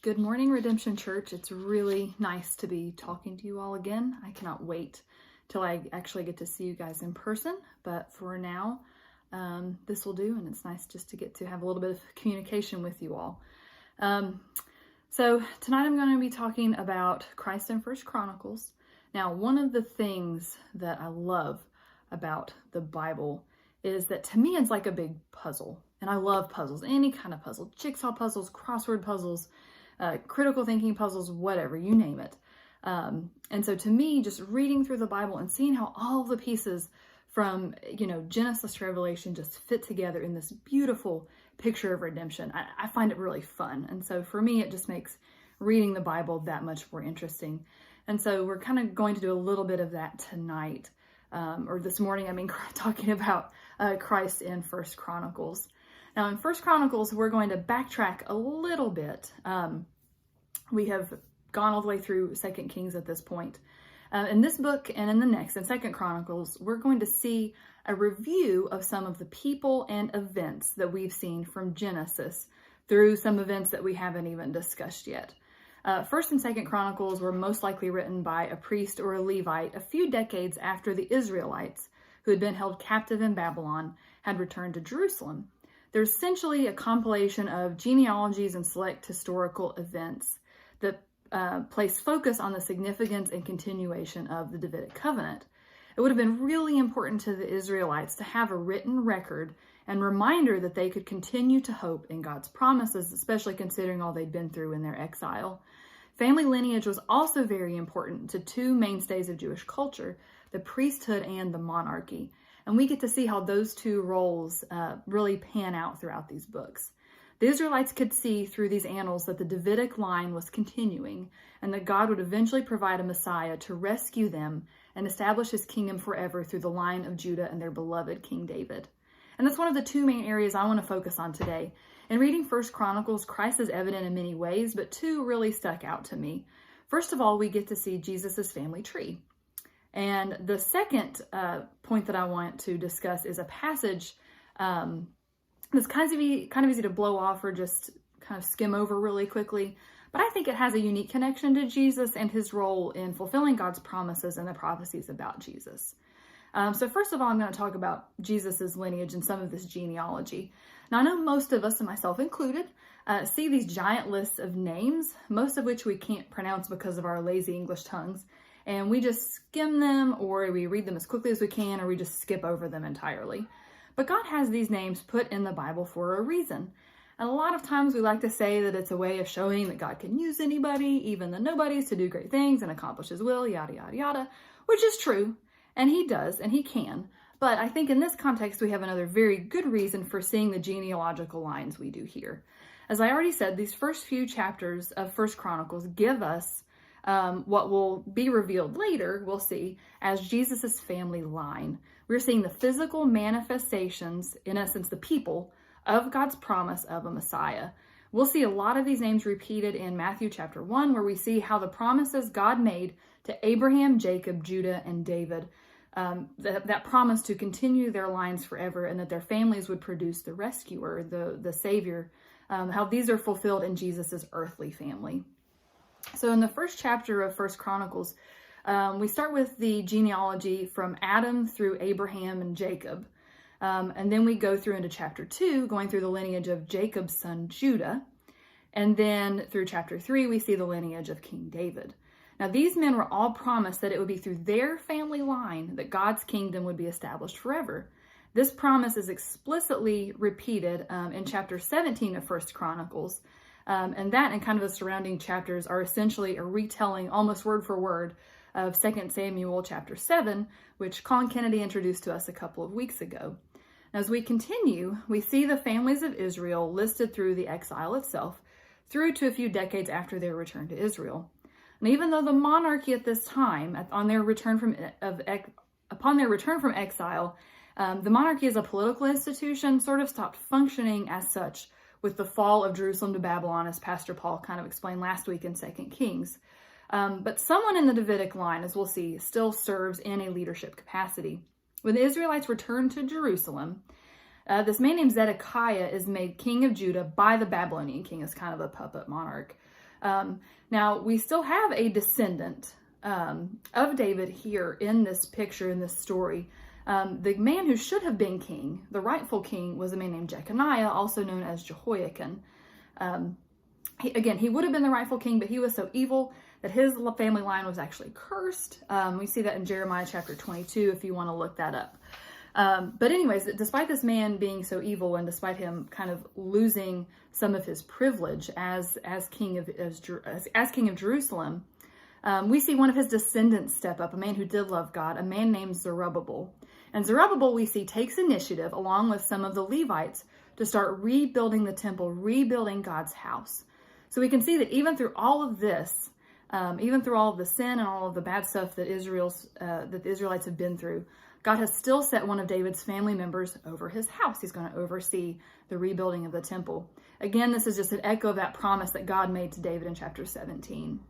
Good morning, Redemption Church. It's really nice to be talking to you all again. I cannot wait till I actually get to see you guys in person, but for now, this will do, and it's nice just to get to have a little bit of communication with you all. So tonight I'm going to be talking about Christ in First Chronicles. Now, one of the things that I love about the Bible is that to me it's like a big puzzle, and I love puzzles, any kind of puzzle, jigsaw puzzles, crossword puzzles, critical thinking puzzles, whatever, you name it. And so to me, just reading through the Bible and seeing how all the pieces from, Genesis to Revelation just fit together in this beautiful picture of redemption, I find it really fun. And so for me, it just makes reading the Bible that much more interesting. And so we're kind of going to do a little bit of that tonight, or this morning, talking about Christ in First Chronicles. Now, in First Chronicles, we're going to backtrack a little bit. We have gone all the way through Second Kings at this point. In this book and in the next, in Second Chronicles, we're going to see a review of some of the people and events that we've seen from Genesis through some events that we haven't even discussed yet. First and Second Chronicles were most likely written by a priest or a Levite a few decades after the Israelites, who had been held captive in Babylon, had returned to Jerusalem. They're essentially a compilation of genealogies and select historical events that place focus on the significance and continuation of the Davidic covenant. It would have been really important to the Israelites to have a written record and reminder that they could continue to hope in God's promises, especially considering all they'd been through in their exile. Family lineage was also very important to two mainstays of Jewish culture, the priesthood and the monarchy. And we get to see how those two roles really pan out throughout these books. The Israelites could see through these annals that the Davidic line was continuing and that God would eventually provide a Messiah to rescue them and establish his kingdom forever through the line of Judah and their beloved King David. And that's one of the two main areas I want to focus on today. In reading First Chronicles, Christ is evident in many ways, but two really stuck out to me. First of all, we get to see Jesus' family tree. And the second point that I want to discuss is a passage that's kind of easy to blow off or just kind of skim over really quickly. But I think it has a unique connection to Jesus and his role in fulfilling God's promises and the prophecies about Jesus. So first of all, I'm going to talk about Jesus's lineage and some of this genealogy. Now, I know most of us, and myself included, see these giant lists of names, most of which we can't pronounce because of our lazy English tongues. And we just skim them, or we read them as quickly as we can, or we just skip over them entirely. But God has these names put in the Bible for a reason. And a lot of times we like to say that it's a way of showing that God can use anybody, even the nobodies, to do great things and accomplish his will, yada, yada, yada, which is true. And he does, and he can. But I think in this context, we have another very good reason for seeing the genealogical lines we do here. As I already said, these first few chapters of First Chronicles give us what will be revealed later, we'll see, as Jesus's family line. We're seeing the physical manifestations, in essence, the people of God's promise of a Messiah. We'll see a lot of these names repeated in Matthew chapter 1, where we see how the promises God made to Abraham, Jacob, Judah, and David, that promise to continue their lines forever and that their families would produce the rescuer, the Savior, how these are fulfilled in Jesus's earthly family. So in the first chapter of First Chronicles, we start with the genealogy from Adam through Abraham and Jacob. And then we go through into chapter 2, going through the lineage of Jacob's son Judah. And then through chapter 3, we see the lineage of King David. Now, these men were all promised that it would be through their family line that God's kingdom would be established forever. This promise is explicitly repeated in chapter 17 of First Chronicles. And that and kind of the surrounding chapters are essentially a retelling, almost word for word, of 2 Samuel chapter 7, which Colin Kennedy introduced to us a couple of weeks ago. As we continue, we see the families of Israel listed through the exile itself, through to a few decades after their return to Israel. And even though the monarchy at this time, upon their return from exile, the monarchy as a political institution sort of stopped functioning as such with the fall of Jerusalem to Babylon, as Pastor Paul kind of explained last week in 2 Kings. But someone in the Davidic line, as we'll see, still serves in a leadership capacity. When the Israelites returned to Jerusalem, this man named Zedekiah is made king of Judah by the Babylonian king as kind of a puppet monarch. Now, we still have a descendant of David here in this picture, in this story. The man who should have been king, the rightful king, was a man named Jeconiah, also known as Jehoiakim. He would have been the rightful king, but he was so evil that his family line was actually cursed. We see that in Jeremiah chapter 22, if you want to look that up. But anyways, despite this man being so evil, and despite him kind of losing some of his privilege as king of Jerusalem, we see one of his descendants step up, a man who did love God, a man named Zerubbabel. And Zerubbabel, we see, takes initiative along with some of the Levites to start rebuilding the temple, rebuilding God's house. So we can see that even through all of this, even through all of the sin and all of the bad stuff that the Israelites have been through, God has still set one of David's family members over his house. He's going to oversee the rebuilding of the temple. Again, this is just an echo of that promise that God made to David in chapter 17.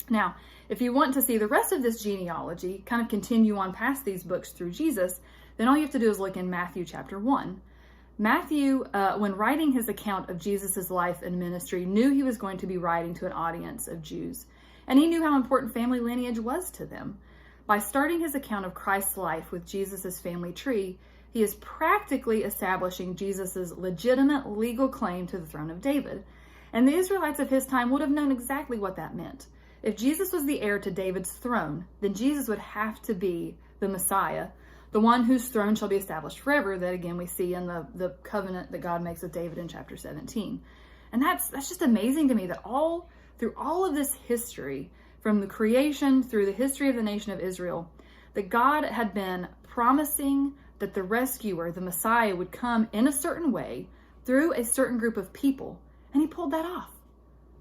Now, if you want to see the rest of this genealogy, kind of continue on past these books through Jesus, then all you have to do is look in Matthew chapter 1. Matthew, when writing his account of Jesus' life and ministry, knew he was going to be writing to an audience of Jews. And he knew how important family lineage was to them. By starting his account of Christ's life with Jesus' family tree, he is practically establishing Jesus' legitimate legal claim to the throne of David. And the Israelites of his time would have known exactly what that meant. If Jesus was the heir to David's throne, then Jesus would have to be the Messiah, the one whose throne shall be established forever, that again we see in the covenant that God makes with David in chapter 17. And that's just amazing to me that through all of this history, from the creation through the history of the nation of Israel, that God had been promising that the rescuer, the Messiah, would come in a certain way through a certain group of people. And he pulled that off.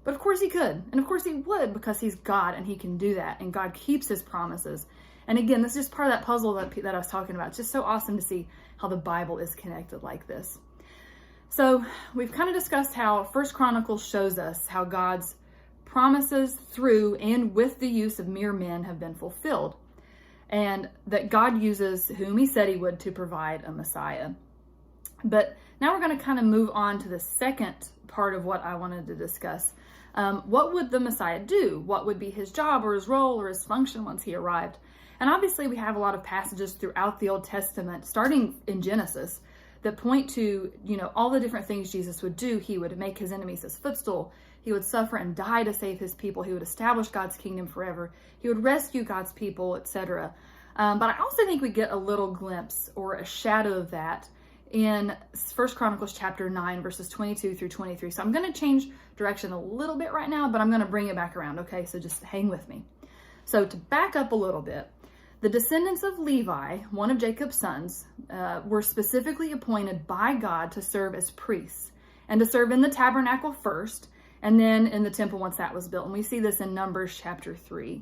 But of course he could. And of course he would, because he's God and he can do that. And God keeps his promises. And again, this is just part of that puzzle that I was talking about. It's just so awesome to see how the Bible is connected like this. So we've kind of discussed how 1 Chronicles shows us how God's promises through and with the use of mere men have been fulfilled, and that God uses whom he said he would to provide a Messiah. But now we're going to kind of move on to the second part of what I wanted to discuss. What would the Messiah do? What would be his job or his role or his function once he arrived? And obviously we have a lot of passages throughout the Old Testament, starting in Genesis, that point to, all the different things Jesus would do. He would make his enemies his footstool. He would suffer and die to save his people. He would establish God's kingdom forever. He would rescue God's people, etc. But I also think we get a little glimpse or a shadow of that in 1 Chronicles chapter 9, verses 22 through 23. So I'm going to change direction a little bit right now, but I'm going to bring it back around, okay? So just hang with me. So to back up a little bit, the descendants of Levi, one of Jacob's sons, were specifically appointed by God to serve as priests and to serve in the tabernacle first, and then in the temple once that was built. And we see this in Numbers chapter 3.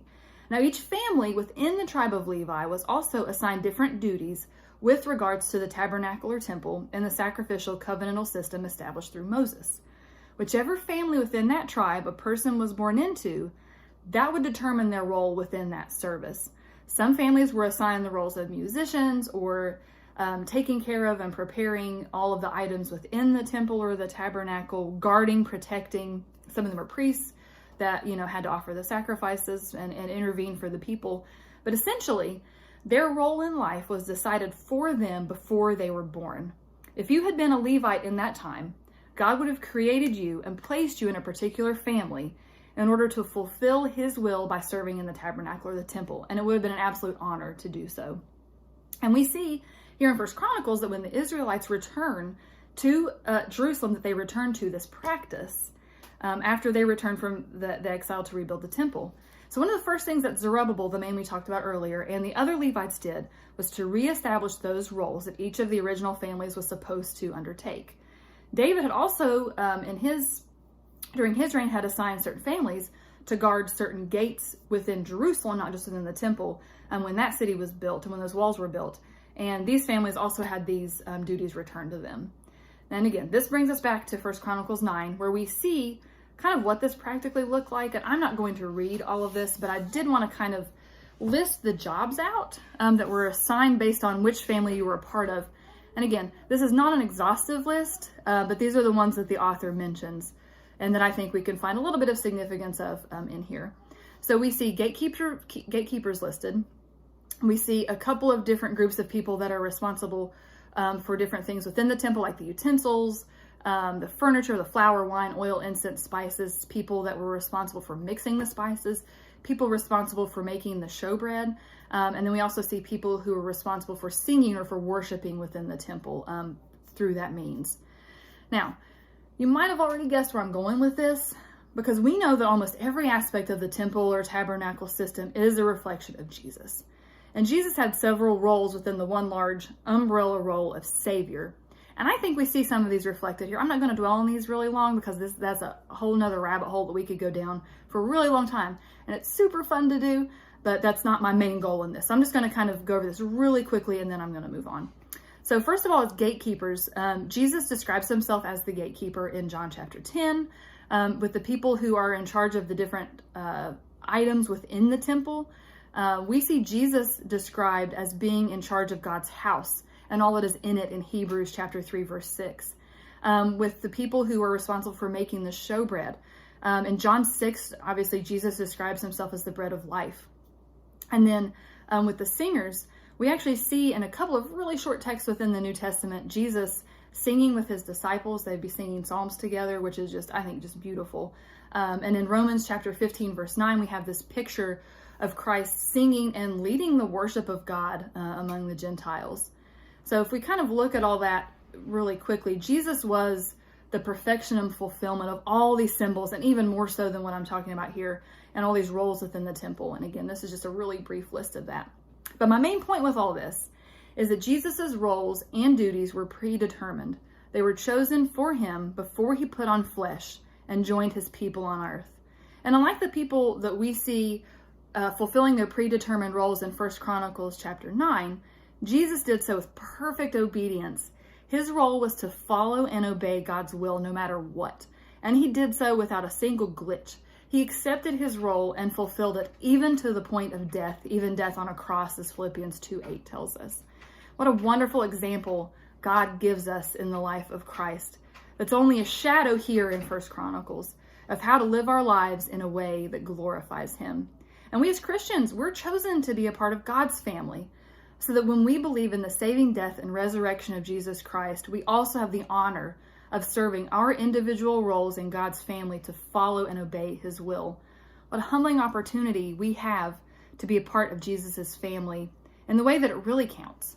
Now each family within the tribe of Levi was also assigned different duties with regards to the tabernacle or temple and the sacrificial covenantal system established through Moses. Whichever family within that tribe a person was born into, that would determine their role within that service. Some families were assigned the roles of musicians or taking care of and preparing all of the items within the temple or the tabernacle, guarding, protecting. Some of them were priests that, had to offer the sacrifices and intervene for the people. But essentially, their role in life was decided for them before they were born. If you had been a Levite in that time, God would have created you and placed you in a particular family in order to fulfill his will by serving in the tabernacle or the temple. And it would have been an absolute honor to do so. And we see here in 1 Chronicles that when the Israelites return to Jerusalem, that they return to this practice after they return from the exile to rebuild the temple. So one of the first things that Zerubbabel, the man we talked about earlier, and the other Levites did was to reestablish those roles that each of the original families was supposed to undertake. David had also, during his reign, had assigned certain families to guard certain gates within Jerusalem, not just within the temple, when that city was built and when those walls were built. And these families also had these duties returned to them. And again, this brings us back to 1 Chronicles 9, where we see kind of what this practically looked like. And I'm not going to read all of this, but I did want to kind of list the jobs out that were assigned based on which family you were a part of. And again, this is not an exhaustive list, but these are the ones that the author mentions. and that I think we can find a little bit of significance of in here. So we see gatekeepers listed. We see a couple of different groups of people that are responsible for different things within the temple, like the utensils, the furniture, the flour, wine, oil, incense, spices, people that were responsible for mixing the spices, people responsible for making the showbread. And then we also see people who are responsible for singing or for worshiping within the temple through that means. Now, you might have already guessed where I'm going with this, because we know that almost every aspect of the temple or tabernacle system is a reflection of Jesus. And Jesus had several roles within the one large umbrella role of Savior. And I think we see some of these reflected here. I'm not going to dwell on these really long, because that's a whole nother rabbit hole that we could go down for a really long time. And it's super fun to do, but that's not my main goal in this. So I'm just going to kind of go over this really quickly, and then I'm going to move on. So first of all, it's gatekeepers. Jesus describes himself as the gatekeeper in John chapter 10, with the people who are in charge of the different items within the temple. We see Jesus described as being in charge of God's house and all that is in it in Hebrews chapter 3, verse 6. With the people who are responsible for making the showbread. In John 6, obviously, Jesus describes himself as the bread of life. And then with the singers, we actually see in a couple of really short texts within the New Testament, Jesus singing with his disciples. They'd be singing psalms together, which is just, I think, just beautiful. And in Romans chapter 15, verse 9, we have this picture of Christ singing and leading the worship of God among the Gentiles. So if we kind of look at all that really quickly, Jesus was the perfection and fulfillment of all these symbols, and even more so than what I'm talking about here, and all these roles within the temple. And again, this is just a really brief list of that. But my main point with all this is that Jesus's roles and duties were predetermined. They were chosen for him before he put on flesh and joined his people on earth. And unlike the people that we see fulfilling their predetermined roles in 1 Chronicles chapter 9, Jesus did so with perfect obedience. His role was to follow and obey God's will no matter what. And he did so without a single glitch. He accepted his role and fulfilled it even to the point of death, even death on a cross, as Philippians 2:8 tells us. What a wonderful example God gives us in the life of Christ. That's only a shadow here in 1 Chronicles of how to live our lives in a way that glorifies him. And we as Christians, we're chosen to be a part of God's family, so that when we believe in the saving death and resurrection of Jesus Christ, we also have the honor of serving our individual roles in God's family to follow and obey his will. What a humbling opportunity we have to be a part of Jesus's family in the way that it really counts.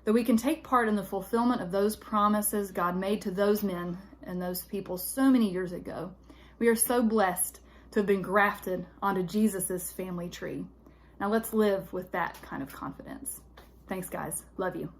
That we can take part in the fulfillment of those promises God made to those men and those people so many years ago. We are so blessed to have been grafted onto Jesus's family tree. Now let's live with that kind of confidence. Thanks, guys. Love you.